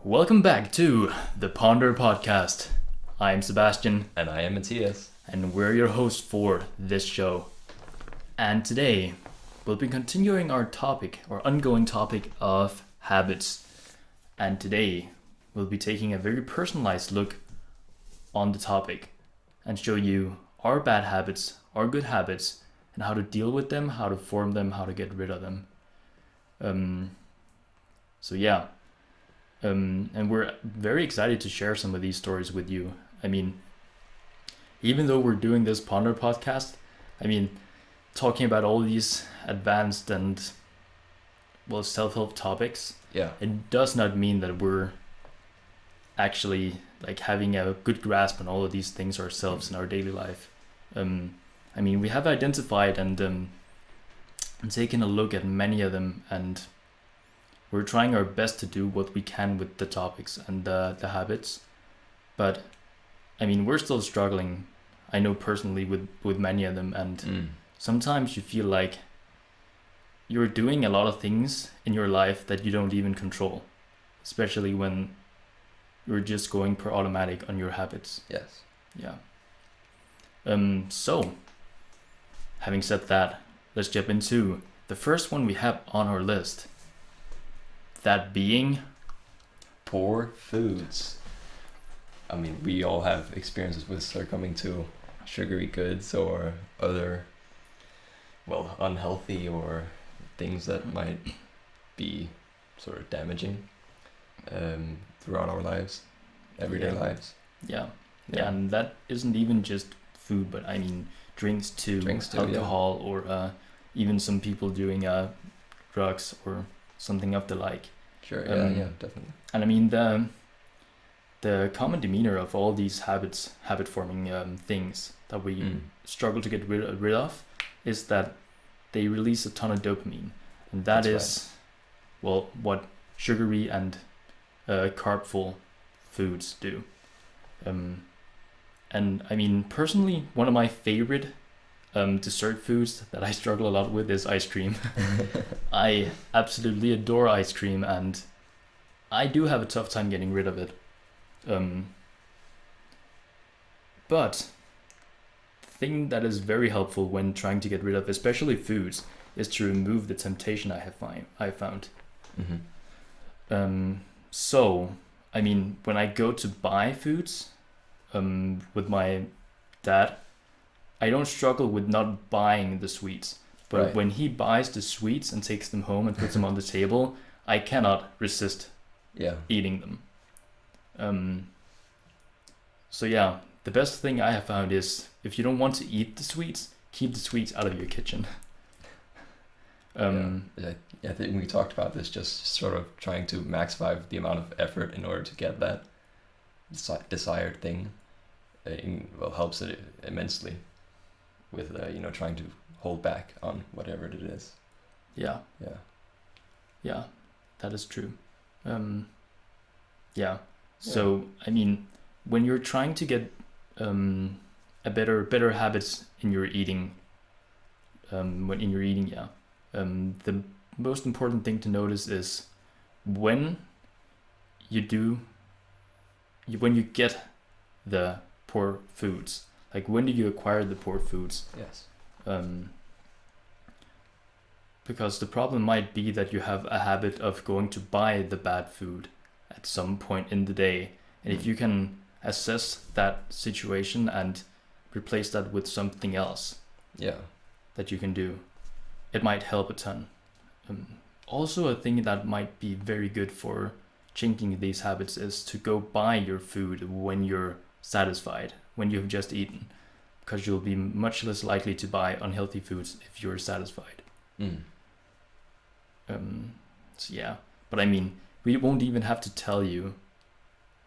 Welcome back to the Ponder Podcast. I'm Sebastian, And I am Matthias. and we're your hosts for this show. And today, we'll be continuing our ongoing topic of habits. And today, we'll be taking a very personalized look on the topic and show you our bad habits, our good habits, and how to deal with them, how to form them, how to get rid of them. And we're very excited to share some of these stories with you. I mean, even though we're doing this Ponder podcast, talking about all these advanced and, self-help topics, Yeah. it does not mean that we're actually like having a good grasp on all of these things ourselves in our daily life. We have identified and taken a look at many of them, and we're trying our best to do what we can with the topics and the habits. But we're still struggling, I know personally, with many of them. And sometimes you feel like you're doing a lot of things in your life that you don't even control, especially when you're just going per automatic on your habits. Yes. Yeah. So, having said that, let's jump into the first one we have on our list. That being Poor foods. We all have experiences with succumbing to sugary goods or other, unhealthy or things that might be sort of damaging throughout our lives, everyday lives. Yeah, and that isn't even just food, but drinks too, alcohol, or even some people doing drugs or something of the like. Sure, yeah, definitely. And the common demeanor of all these habit forming things that we struggle to get rid of is that they release a ton of dopamine, and that's what sugary and carb-full foods do. Personally, one of my favorite dessert foods that I struggle a lot with is ice cream. I absolutely adore ice cream, and I do have a tough time getting rid of it. But the thing that is very helpful when trying to get rid of, especially foods, is to remove the temptation I found. So, when I go to buy foods with my dad, I don't struggle with not buying the sweets. But when he buys the sweets and takes them home and puts them on the table, I cannot resist eating them. The best thing I have found is, if you don't want to eat the sweets, keep the sweets out of your kitchen. I think we talked about this, just sort of trying to maximize the amount of effort in order to get that desired thing. Helps it immensely with trying to hold back on whatever it is. Yeah, that is true. So when you're trying to get a better habits in your eating, the most important thing to notice is when you get the poor foods. Like, when do you acquire the poor foods? Yes. Because the problem might be that you have a habit of going to buy the bad food at some point in the day. And if you can assess that situation and replace that with something else that you can do, it might help a ton. Also, a thing that might be very good for changing these habits is to go buy your food when you're satisfied, when you've just eaten, because you'll be much less likely to buy unhealthy foods if you're satisfied. But we won't even have to tell you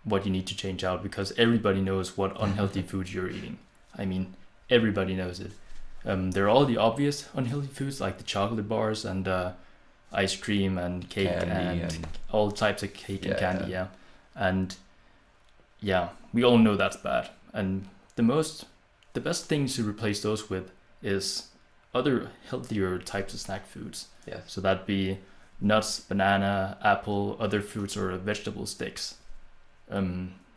what you need to change out, because everybody knows what unhealthy foods you're eating. Everybody knows it. There are all the obvious unhealthy foods, like the chocolate bars and ice cream and cake and all types of cake and candy. And we all know that's bad. And the best thing to replace those with is other healthier types of snack foods. Yes. So that'd be nuts, banana, apple, other fruits or vegetable sticks,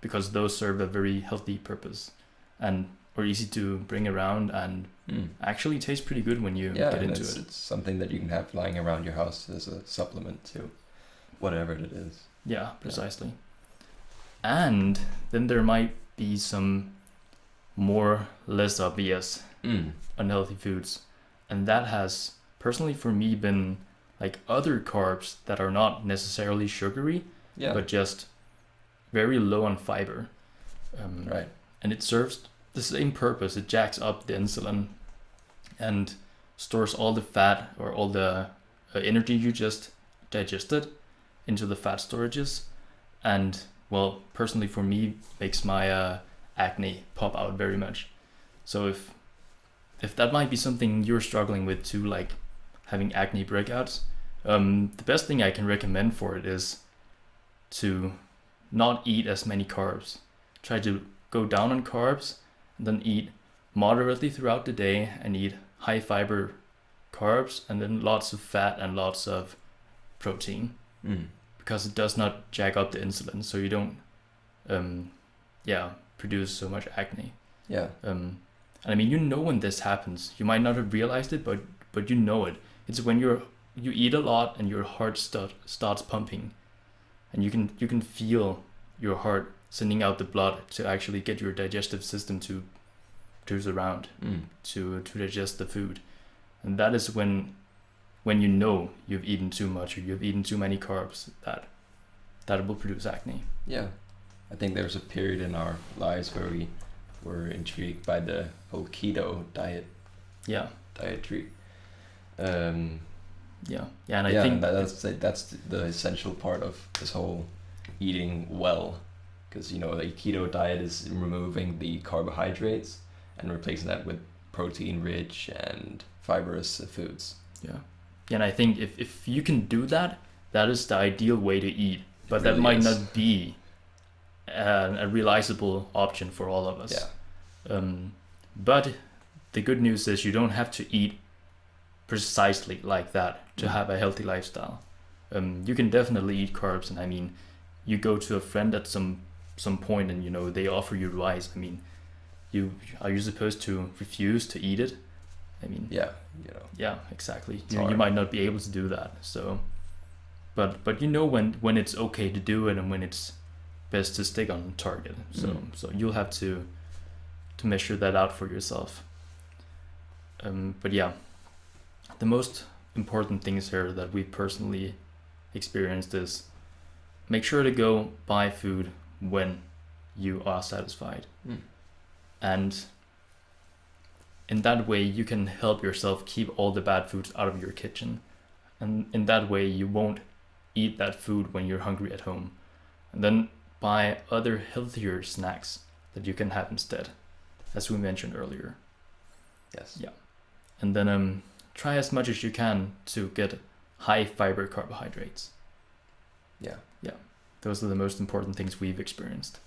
because those serve a very healthy purpose and are easy to bring around and actually taste pretty good when you get into it. It's something that you can have lying around your house as a supplement to whatever it is. Yeah, precisely. And then there might be some more less obvious unhealthy foods, and that has personally for me been like other carbs that are not necessarily sugary, but just very low on fiber. Right. And it serves the same purpose. It jacks up the insulin and stores all the fat or all the energy you just digested into the fat storages, and well, personally for me, makes my acne pop out very much. So if that might be something you're struggling with too, like having acne breakouts, the best thing I can recommend for it is to not eat as many carbs. Try to go down on carbs and then eat moderately throughout the day and eat high fiber carbs and then lots of fat and lots of protein, because it does not jack up the insulin, so you don't produce so much acne. And I mean, you know when this happens. You might not have realized it, but you know it. It's when you eat a lot and your heart starts pumping, and you can feel your heart sending out the blood to actually get your digestive system to around to digest the food. And that is when you know you've eaten too much or you've eaten too many carbs, that will produce acne. Yeah, I think there's a period in our lives where we were intrigued by the whole keto dietary. And I think that's the essential part of this whole eating well, because the keto diet is removing the carbohydrates and replacing that with protein-rich and fibrous foods. And I think if you can do that, that is the ideal way to eat. But It really that might is. not be a realizable option for all of us. But the good news is you don't have to eat precisely like that to have a healthy lifestyle. You can definitely eat carbs, and I mean, you go to a friend at some point and they offer you rice. I mean, are you supposed to refuse to eat it? I mean, yeah, exactly. You might not be able to do that. So, but when it's okay to do it and when it's best to stick on target. So you'll have to measure that out for yourself. But yeah, the most important things here that we personally experienced is make sure to go buy food when you are satisfied. And in that way you can help yourself keep all the bad foods out of your kitchen, and in that way you won't eat that food when you're hungry at home, and then buy other healthier snacks that you can have instead, as we mentioned earlier. And then try as much as you can to get high fiber carbohydrates. Those are the most important things we've experienced.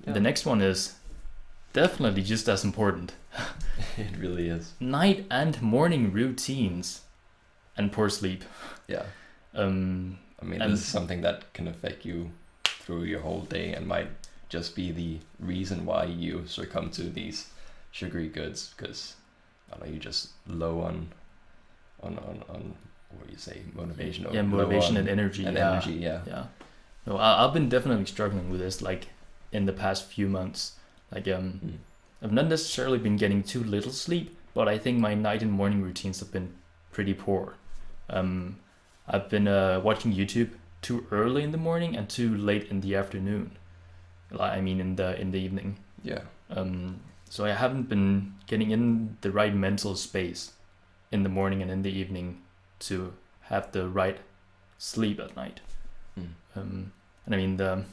The next one is definitely just as important. It really is. Night and morning routines and poor sleep. I mean, this is something that can affect you through your whole day and might just be the reason why you succumb to these sugary goods, because you're just low on what do you say, motivation? Or motivation and energy. Energy. No, I've been definitely struggling with this, like in the past few months. Like I've not necessarily been getting too little sleep, but I think my night and morning routines have been pretty poor. I've been watching YouTube too early in the morning and too late in the afternoon. I mean, in the evening. So I haven't been getting in the right mental space in the morning and in the evening to have the right sleep at night. And I mean, the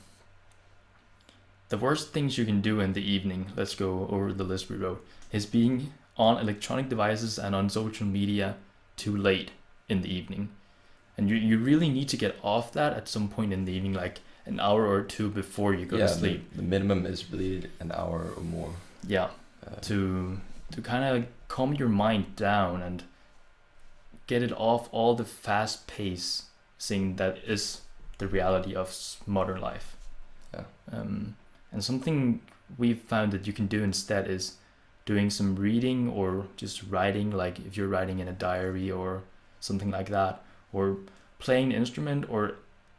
worst things you can do in the evening, let's go over the list we wrote, is being on electronic devices and on social media too late in the evening. And you really need to get off that at some point in the evening, like an hour or two before you go to sleep. The minimum is really an hour or more. To kind of calm your mind down and get it off all the fast pace seeing that is the reality of modern life. Yeah. And something we've found that you can do instead is doing some reading or just writing, like if you're writing in a diary or something like that, or playing an instrument or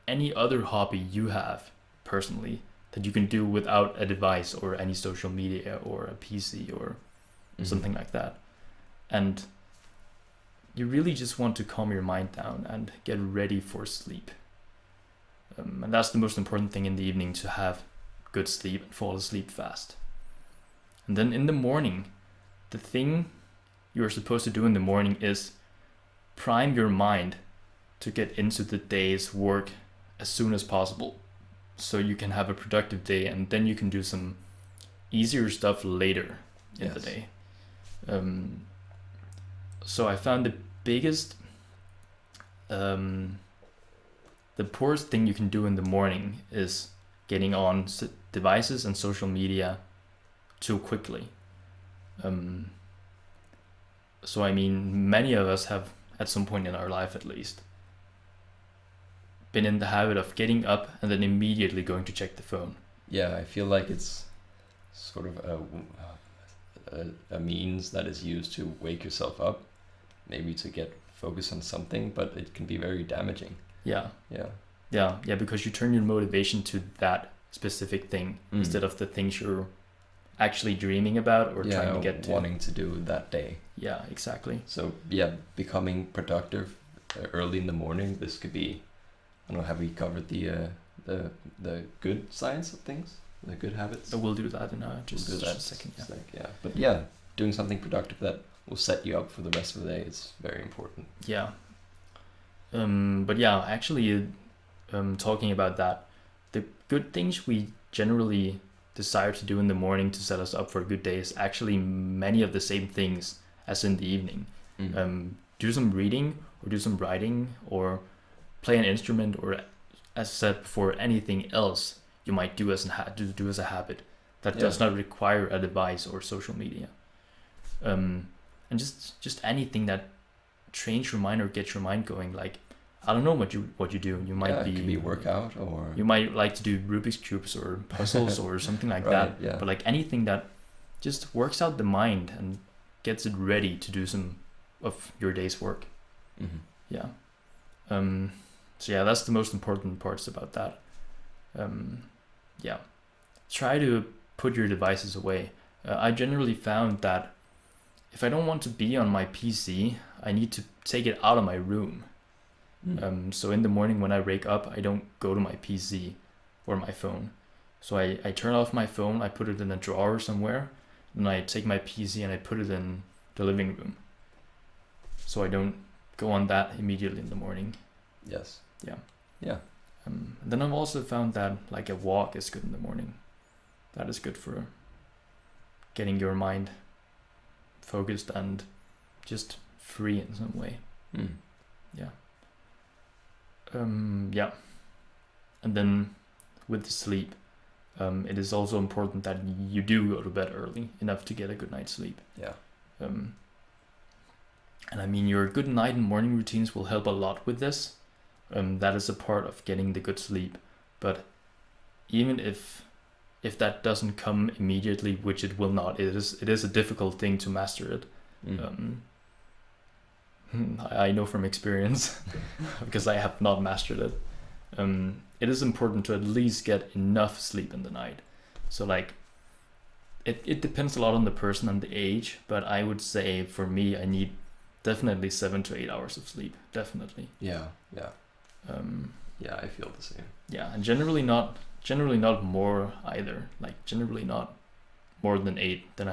any other hobby you have personally that you can do without a device or any social media or a PC or something like that. And you really just want to calm your mind down and get ready for sleep. And that's the most important thing in the evening, to have good sleep and fall asleep fast. And then in the morning, the thing you're supposed to do in the morning is prime your mind to get into the day's work as soon as possible, so you can have a productive day, and then you can do some easier stuff later in the day. So I found the biggest, the poorest thing you can do in the morning is getting on devices and social media too quickly. So I mean, many of us have, at some point in our life at least, been in the habit of getting up and then immediately going to check the phone. Yeah, I feel like it's sort of a means that is used to wake yourself up, maybe to get focused on something, but it can be very damaging. Yeah, Yeah. because you turn your motivation to that specific thing instead of the things you're actually dreaming about or trying to get to. Wanting to do that day. Yeah, exactly. So yeah, becoming productive early in the morning. This could be, I don't know, have we covered the good science of things, the good habits? We'll do that in just a second. Yeah. But yeah, doing something productive that will set you up for the rest of the day is very important. Yeah. But yeah, actually, talking about that, the good things we generally desire to do in the morning to set us up for a good day is actually many of the same things as in the evening. Do some reading or do some writing or play an instrument, or as I said before, anything else you might do as a habit that does not require a device or social media. And just anything that trains your mind or gets your mind going. Like, I don't know what you do. You might it could be workout, or you might like to do Rubik's cubes or puzzles or something like that. Yeah. But like anything that just works out the mind and gets it ready to do some of your day's work. Yeah. So yeah, that's the most important parts about that. Yeah. Try to put your devices away. I generally found that if I don't want to be on my PC, I need to take it out of my room. So in the morning when I wake up, I don't go to my PC or my phone. So I turn off my phone, I put it in a drawer somewhere, and I take my PC and I put it in the living room. So I don't go on that immediately in the morning. Yes. Yeah. Then I've also found that like a walk is good in the morning. That is good for getting your mind focused and just free in some way. Yeah. Yeah. And then with the sleep, it is also important that you do go to bed early enough to get a good night's sleep. Yeah. And I mean, your good night and morning routines will help a lot with this. That is a part of getting the good sleep. But even if that doesn't come immediately, which it will not, it is a difficult thing to master it. I know from experience because I have not mastered it. It is important to at least get enough sleep in the night. So like, it depends a lot on the person and the age, but I would say for me, I need definitely 7 to 8 hours of sleep. Definitely. Yeah. Yeah, I feel the same. Yeah, and generally not more either. Like generally not more than 8. Then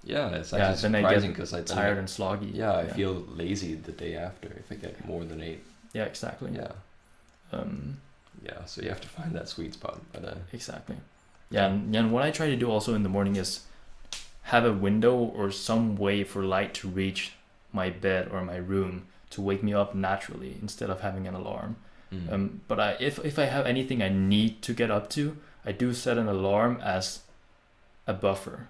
it's actually surprising because I tired and sloggy. Yeah, I feel lazy the day after if I get more than 8. Yeah, exactly. Yeah. So you have to find that sweet spot. But exactly. Yeah, and what I try to do also in the morning is have a window or some way for light to reach my bed or my room to wake me up naturally instead of having an alarm. But if I have anything I need to get up to, I do set an alarm as a buffer.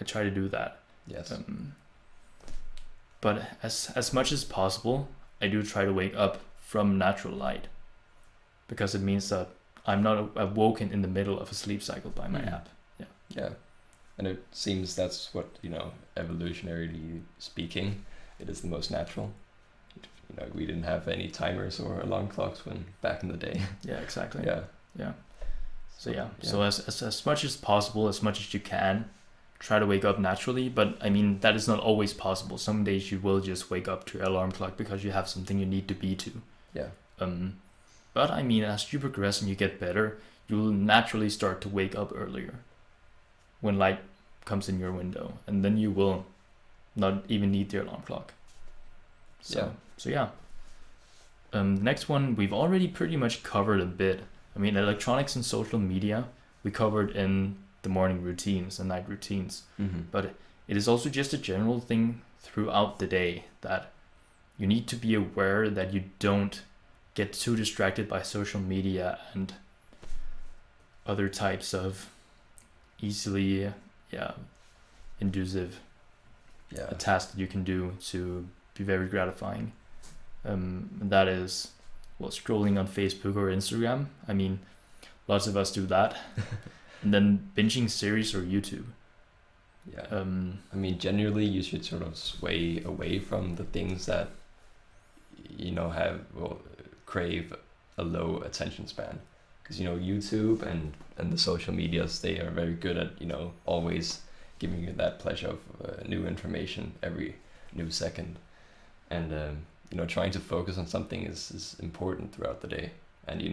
I try to do that. Yes. But as much as possible, I do try to wake up from natural light, because it means that I'm not awoken in the middle of a sleep cycle by my app. Yeah, and it seems that's what, evolutionarily speaking, it is the most natural. We didn't have any timers or alarm clocks when back in the day. Yeah, exactly. Yeah. So as much as possible, as much as you can, try to wake up naturally. But I mean, that is not always possible. Some days you will just wake up to your alarm clock because you have something you need to be to. Yeah. But I mean, as you progress and you get better, you will naturally start to wake up earlier when light comes in your window, and then you will not even need the alarm clock. So yeah. The next one we've already pretty much covered a bit. I mean, electronics and social media we covered in the morning routines and night routines. Mm-hmm. But it is also just a general thing throughout the day that you need to be aware that you don't get too distracted by social media and other types of easily inducive tasks that you can do to be very gratifying. That is, scrolling on Facebook or Instagram. I mean, lots of us do that. And then binging series or YouTube. Yeah. I mean, generally, you should sort of sway away from the things that, crave a low attention span. Because, YouTube and the social medias, they are very good at, always giving you that pleasure of new information every new second. And, trying to focus on something is important throughout the day. And,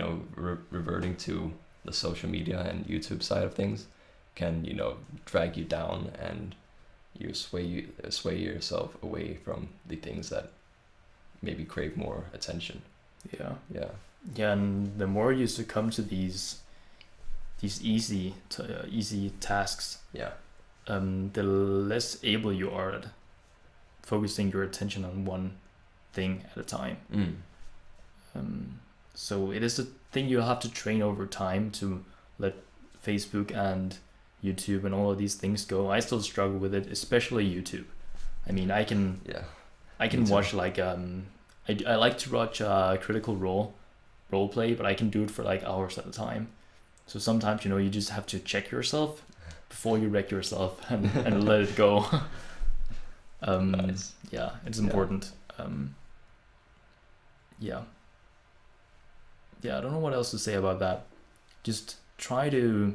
reverting to the social media and YouTube side of things can, drag you down, and you sway yourself away from the things that maybe crave more attention. Yeah, and the more you succumb to these easy tasks, the less able you are at focusing your attention on one thing at a time. So it is a thing you'll have to train over time to let Facebook and YouTube and all of these things go. I still struggle with it, especially YouTube. I mean, I can watch I like to watch Critical Role play, but I can do it for like hours at a time. So sometimes, you just have to check yourself before you wreck yourself and let it go. Nice. Yeah, it's important. I don't know what else to say about that. Just try to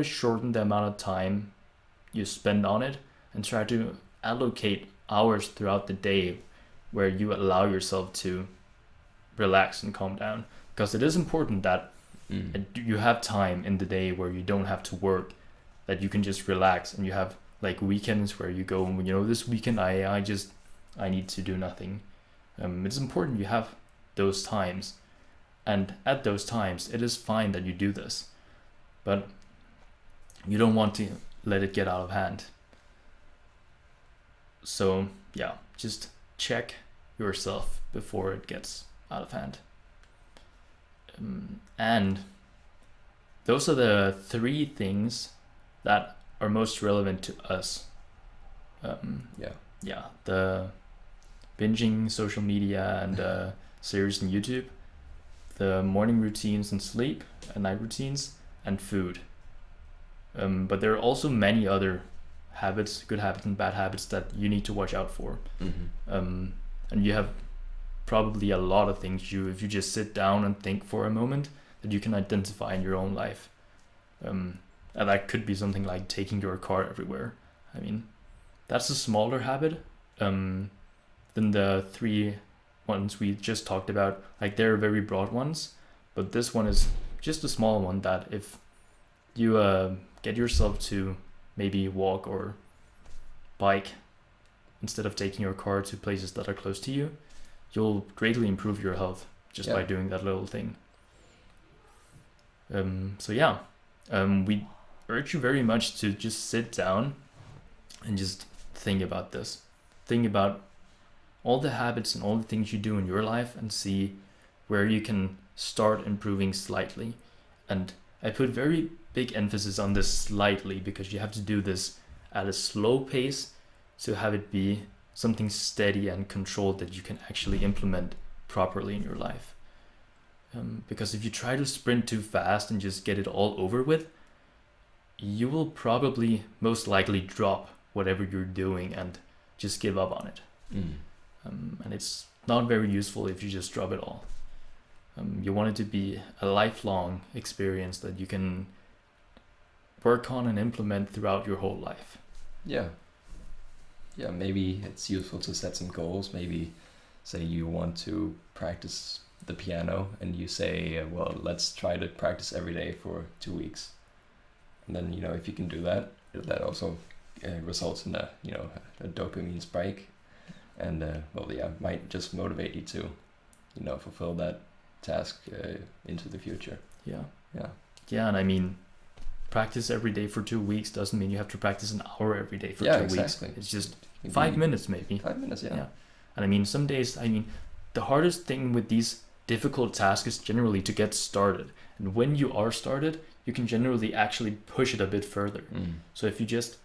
shorten the amount of time you spend on it, and try to allocate hours throughout the day where you allow yourself to relax and calm down. Because it is important that you have time in the day where you don't have to work, that you can just relax, and you have like weekends where you go, this weekend I need to do nothing. It's important you have those times, and at those times it is fine that you do this, but you don't want to let it get out of hand. So just check yourself before it gets out of hand. And those are the 3 things that are most relevant to us. The binging social media and series on YouTube, the morning routines and sleep, and night routines, and food. But there are also many other habits, good habits and bad habits, that you need to watch out for. And you have probably a lot of things if you just sit down and think for a moment, that you can identify in your own life. And that could be something like taking your car everywhere. I mean, that's a smaller habit than the 3 ones we just talked about. Like, they're very broad ones, but this one is just a small one that if you get yourself to maybe walk or bike instead of taking your car to places that are close to you, you'll greatly improve your health just by doing that little thing. We urge you very much to just sit down and just think about this. Think about all the habits and all the things you do in your life, and see where you can start improving slightly. And I put very big emphasis on this slightly, because you have to do this at a slow pace to have it be something steady and controlled that you can actually implement properly in your life. Because if you try to sprint too fast and just get it all over with, you will probably most likely drop whatever you're doing and just give up on it. And it's not very useful if you just drop it all. You want it to be a lifelong experience that you can work on and implement throughout your whole life. Yeah. Yeah, maybe it's useful to set some goals. Maybe say you want to practice the piano and you say, well, let's try to practice every day for 2 weeks. And then, if you can do that, that also results in a dopamine spike. And, might just motivate you to, fulfill that task into the future. Yeah. Yeah. Yeah, and I mean, practice every day for 2 weeks doesn't mean you have to practice an hour every day for 2 exactly. weeks. It's just 5 minutes maybe. 5 minutes, yeah. And I mean, some days, the hardest thing with these difficult tasks is generally to get started. And when you are started, you can generally actually push it a bit further. So if you just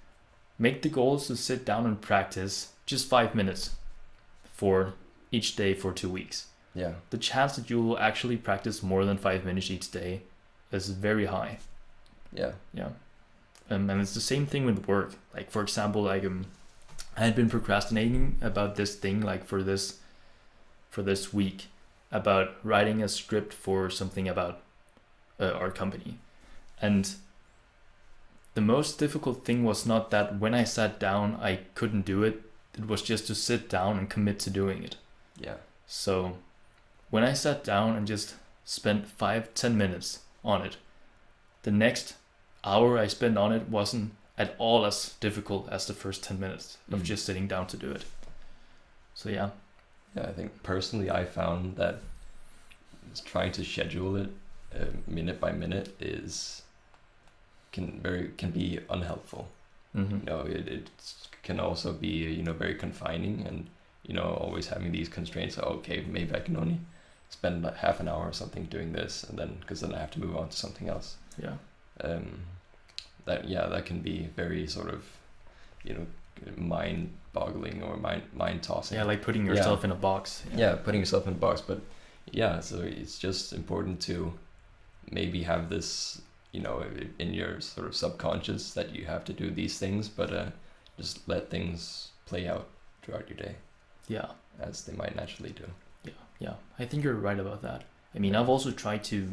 make the goals to sit down and practice just 5 minutes for each day for 2 weeks, the chance that you will actually practice more than 5 minutes each day is very high. Yeah. And it's the same thing with work. Like, for example, I had been procrastinating about this thing, like for this week, about writing a script for something about our company. And the most difficult thing was not that when I sat down I couldn't do it. It was just to sit down and commit to doing it. Yeah. So when I sat down and just spent 5-10 minutes on it, the next hour I spent on it wasn't at all as difficult as the first 10 minutes of just sitting down to do it. So yeah. Yeah, I think personally I found that trying to schedule it minute by minute can be unhelpful. It can also be very confining, and always having these constraints. Okay, maybe I can only spend like half an hour or something doing this, and then because then I have to move on to something else. That can be very sort of mind-boggling or mind-tossing. Yeah, like putting yourself in a box. Yeah, putting yourself in a box. But yeah, so it's just important to maybe have this, in your sort of subconscious that you have to do these things, but just let things play out throughout your day. Yeah. As they might naturally do. Yeah. I think you're right about that. I mean, I've also tried to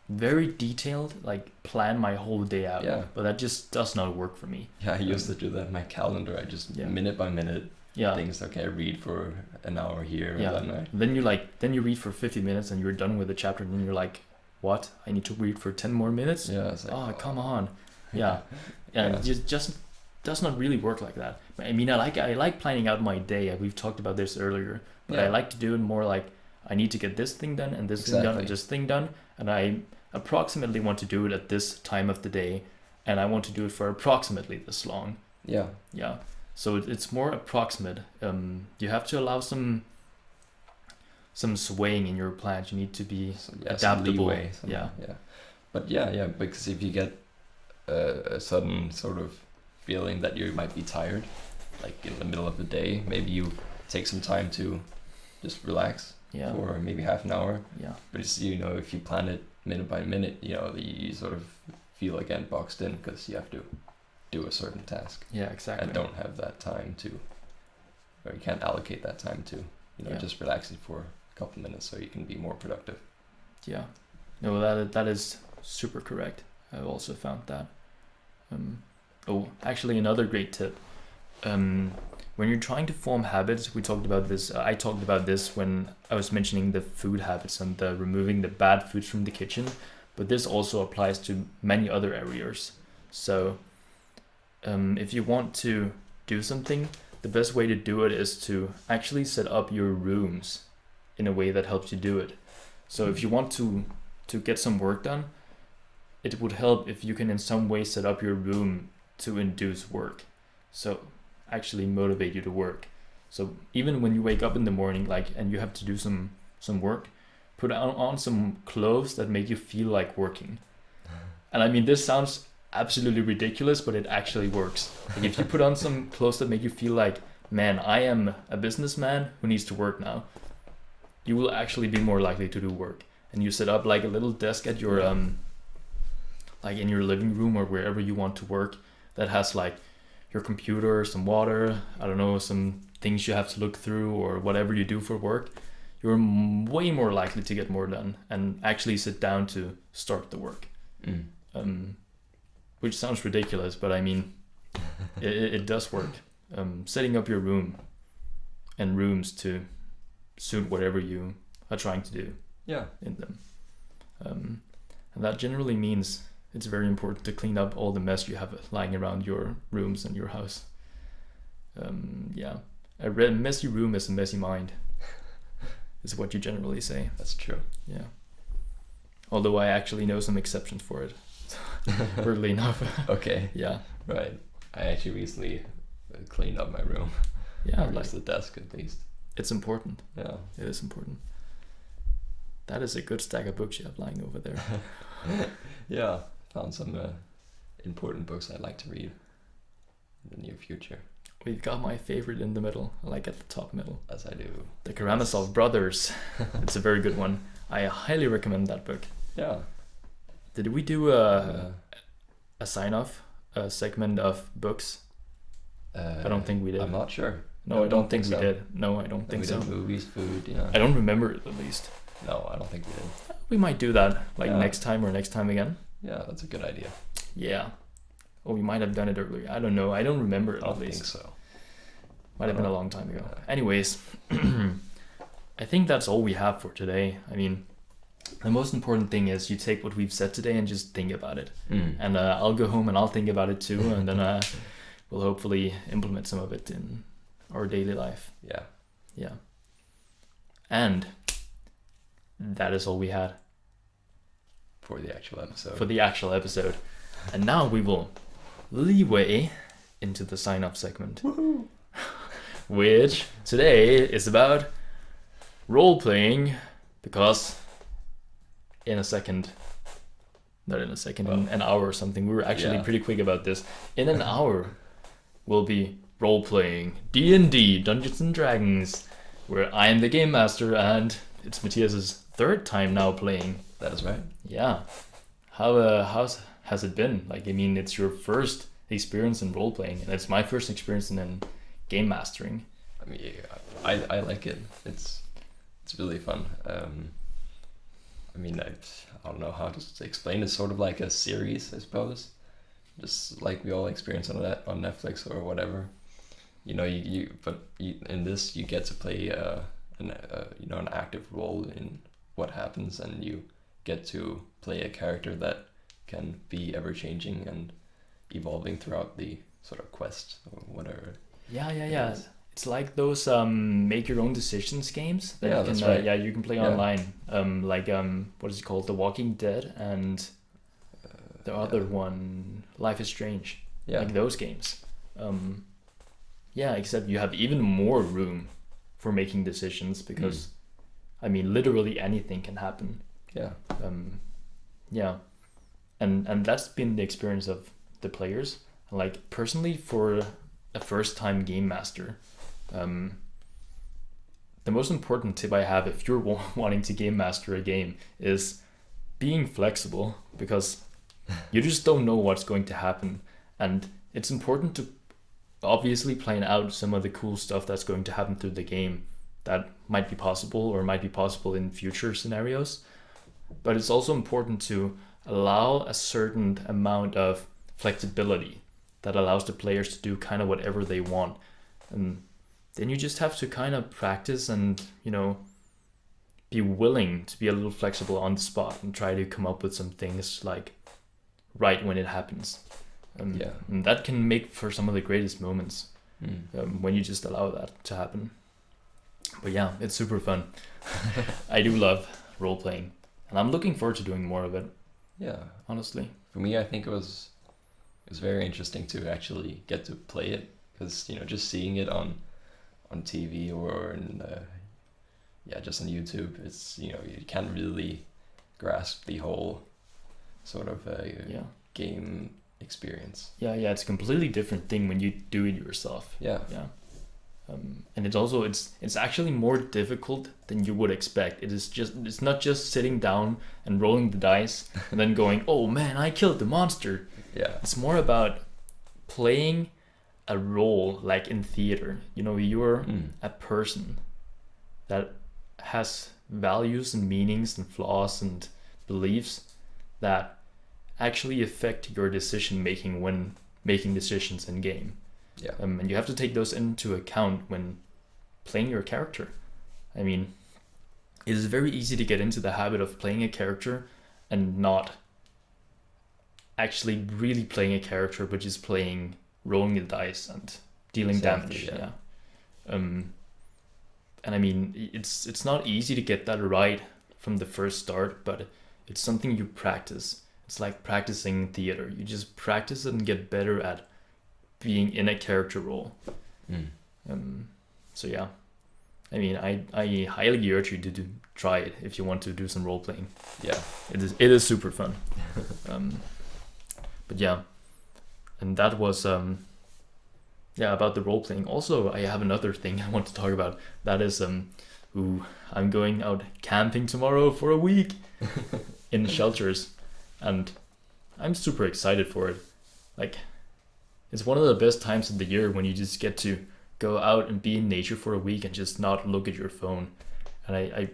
very detailed, like plan my whole day out. Yeah. But that just does not work for me. Yeah, I used to do that in my calendar. I just minute by minute things. Okay, I read for an hour here. Yeah. And then you read for 50 minutes and you're done with the chapter, and then you're like, what? I need to read for 10 more minutes? Yeah. It's like, come on. Yeah. And it just does not really work like that. I mean, I like planning out my day. We've talked about this earlier, but I like to do it more like I need to get this thing done and this thing done and this thing done, and I approximately want to do it at this time of the day, and I want to do it for approximately this long. Yeah. So it's more approximate. You have to allow some swaying in your plans. You need to be adaptable. Leeway, But because if you get a sudden sort of feeling that you might be tired, like in the middle of the day, maybe you take some time to just relax for maybe half an hour. Yeah. But it's, if you plan it minute by minute, you sort of feel again boxed in because you have to do a certain task. Yeah, exactly. And don't have that time or you can't allocate that time to, just relaxing for a couple minutes so you can be more productive. Yeah. No, that is super correct. I've also found that. Actually, another great tip. When you're trying to form habits, we talked about this. I talked about this when I was mentioning the food habits and the removing the bad foods from the kitchen. But this also applies to many other areas. So if you want to do something, the best way to do it is to actually set up your rooms in a way that helps you do it. So if you want to get some work done, it would help if you can in some way set up your room to induce work. So actually motivate you to work. So even when you wake up in the morning, and you have to do some work, put on some clothes that make you feel like working. And I mean, this sounds absolutely ridiculous, but it actually works. Like if you put on some clothes that make you feel like, man, I am a businessman who needs to work now, you will actually be more likely to do work. And you set up like a little desk at your like in your living room or wherever you want to work that has like your computer, some water, I don't know, some things you have to look through or whatever you do for work. You're way more likely to get more done and actually sit down to start the work. Which sounds ridiculous, but I mean, it does work. Setting up your room and rooms to suit whatever you are trying to do in them. And that generally means it's very important to clean up all the mess you have lying around your rooms and your house. A messy room is a messy mind, is what you generally say. That's true. Yeah. Although I actually know some exceptions for it. Weirdly enough. Okay. Yeah. Right. I actually recently cleaned up my room. Yeah. Or like the desk at least. It's important. Yeah. It is important. That is a good stack of books you have lying over there. Yeah. Found some important books I'd like to read in the near future. We've got my favorite in the middle, like at the top middle. As I do. The Karamazov Brothers. It's a very good one. I highly recommend that book. Yeah. Did we do a sign-off, a segment of books? I don't think we did. I'm not sure. No, I don't think we did. No, I don't think we so. did movies, food, yeah. I don't remember it at least. No, I don't think we did. We might do that next time or next time again. Yeah, that's a good idea. Yeah. Or we might have done it earlier. I don't know. I don't remember it I at don't least. think so. Might have been a long time ago. Anyways, I think that's all we have for today. I mean, the most important thing is you take what we've said today and just think about it. And I'll go home and I'll think about it too. And then we'll hopefully implement some of it in our daily life. Yeah. Yeah. And that is all we had. For the actual episode. For the actual episode. And now we will leeway into the sign-off segment. Woohoo! Which today is about role-playing, because in an hour or something, we were actually pretty quick about this. In an hour, we'll be role-playing D&D, Dungeons and Dragons, where I am the game master and it's Matthias's third time now playing. That is right. Yeah. How has it been? Like, I mean, it's your first experience in role-playing, and it's my first experience in game mastering. I mean, I like it. It's really fun. I mean, I don't know how to explain. It's sort of like a series, I suppose. Just like we all experience on Netflix or whatever. You know, but in this you get to play an active role in what happens, and you get to play a character that can be ever changing and evolving throughout the sort of quest or whatever. Yeah. It's like those make your own decisions games that you can, that's right. you can play online. What is it called? The Walking Dead and the other one, Life is Strange. Yeah. Like those games. Except you have even more room for making decisions because, I mean, literally anything can happen. Yeah. And that's been the experience of the players. Like, personally, for a first-time game master, the most important tip I have if you're wanting to game master a game is being flexible, because you just don't know what's going to happen, and it's important to obviously plan out some of the cool stuff that's going to happen through the game that might be possible or might be possible in future scenarios, but it's also important to allow a certain amount of flexibility that allows the players to do kind of whatever they want. And then you just have to kind of practice and, be willing to be a little flexible on the spot and try to come up with some things like right when it happens. And that can make for some of the greatest moments when you just allow that to happen. But yeah, it's super fun. I do love role playing, and I'm looking forward to doing more of it. Yeah. Honestly. For me, I think it was very interesting to actually get to play it, because just seeing it on TV or in just on YouTube, it's you can't really grasp the whole sort of game experience. Yeah, it's a completely different thing when you do it yourself. Yeah. And it's actually more difficult than you would expect. It's not just sitting down and rolling the dice and then going, oh man, I killed the monster. Yeah. It's more about playing a role like in theater. You know, you're a person that has values and meanings and flaws and beliefs that actually affect your decision making when making decisions in game. Yeah. And you have to take those into account when playing your character. I mean, it is very easy to get into the habit of playing a character and not actually really playing a character, but just rolling the dice and dealing damage. Yeah. And I mean, it's not easy to get that right from the first start, but it's something you practice. It's like practicing theater. You just practice it and get better at being in a character role. So yeah, I mean, I highly urge you to try it if you want to do some role playing. Yeah, it is super fun. But yeah, and that was about the role playing. Also, I have another thing I want to talk about. That is I'm going out camping tomorrow for a week in shelters, and I'm super excited for it. Like, it's one of the best times of the year when you just get to go out and be in nature for a week and just not look at your phone. And I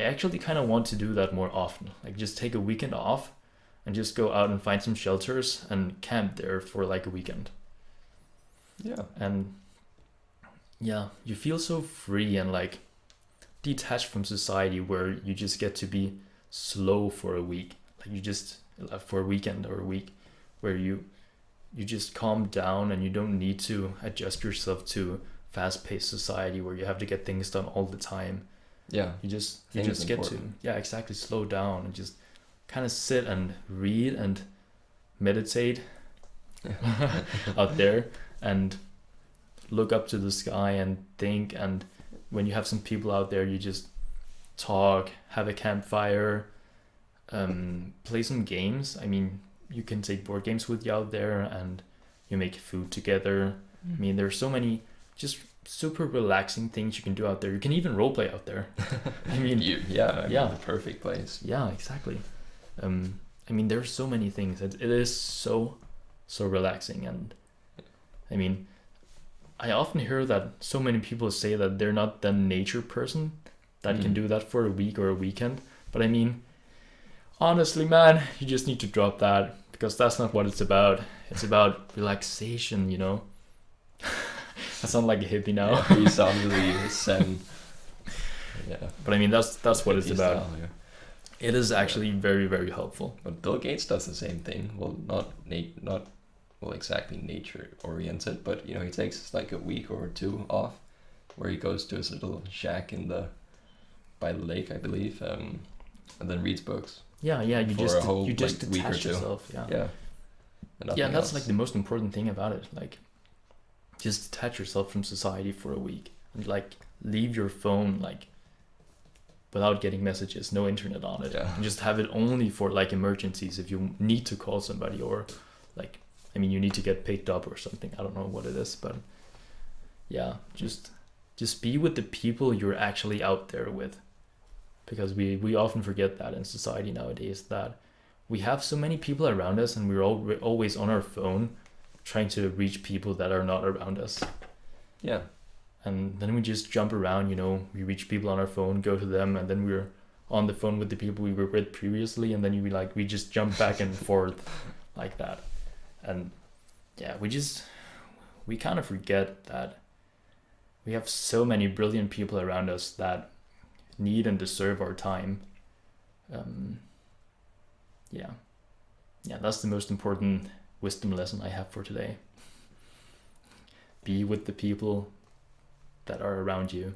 actually kind of want to do that more often. Like, just take a weekend off and just go out and find some shelters and camp there for like a weekend. Yeah. And yeah, you feel so free and like detached from society, where you just get to be slow for a week. Like, you just for a weekend or a week where you just calm down and you don't need to adjust yourself to fast-paced society where you have to get things done all the time. Yeah. You just get to exactly slow down and just kind of sit and read and meditate out there and look up to the sky and think. And when you have some people out there, you just talk, have a campfire, play some games. I mean, you can take board games with you out there and you make food together. I mean, there's so many just super relaxing things you can do out there. You can even roleplay out there. I mean, the perfect place. Yeah, exactly. I mean, there's so many things. It is so relaxing. And I mean, I often hear that so many people say that they're not the nature person that can do that for a week or a weekend. But I mean, honestly, man, you just need to drop that, because that's not what it's about. It's about relaxation, you know? I sound like a hippie now. Yeah, you sound really zen. Yeah. But I mean, that's what it's about. Style, yeah. It is actually very, very helpful. But Bill Gates does the same thing. Well, not exactly nature oriented, but you know, he takes like a week or two off, where he goes to his little shack by the lake, I believe, and then reads books. Yeah, you just detach yourself. Yeah. And that's like the most important thing about it. Like, just detach yourself from society for a week and like leave your phone like without getting messages, no internet on it. Yeah. And just have it only for like emergencies, if you need to call somebody, or like, I mean, you need to get picked up or something. I don't know what it is, but yeah, just be with the people you're actually out there with. Because we often forget that in society nowadays, that we have so many people around us and we're always on our phone trying to reach people that are not around us. Yeah. And then we just jump around, you know, we reach people on our phone, go to them, and then we're on the phone with the people we were with previously, and then we just jump back and forth like that. And yeah, we kind of forget that we have so many brilliant people around us that need and deserve our time. That's the most important wisdom lesson I have for today. Be with the people that are around you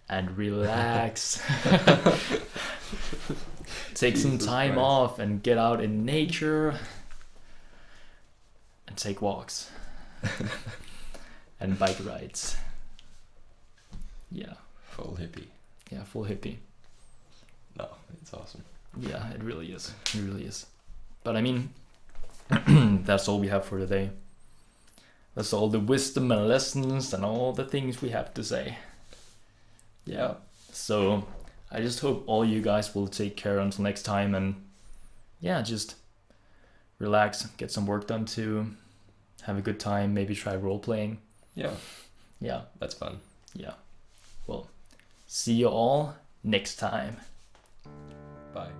and relax. Take some time off and get out in nature and take walks and bike rides. Yeah. Full hippie. Yeah, full hippie. No, it's awesome. Yeah, it really is. It really is. But I mean, that's all we have for today. That's all the wisdom and lessons and all the things we have to say. Yeah. So I just hope all you guys will take care until next time, and yeah, just relax, get some work done too, have a good time, maybe try role playing. Yeah, Yeah. that's fun. Yeah. Well, see you all next time. Bye.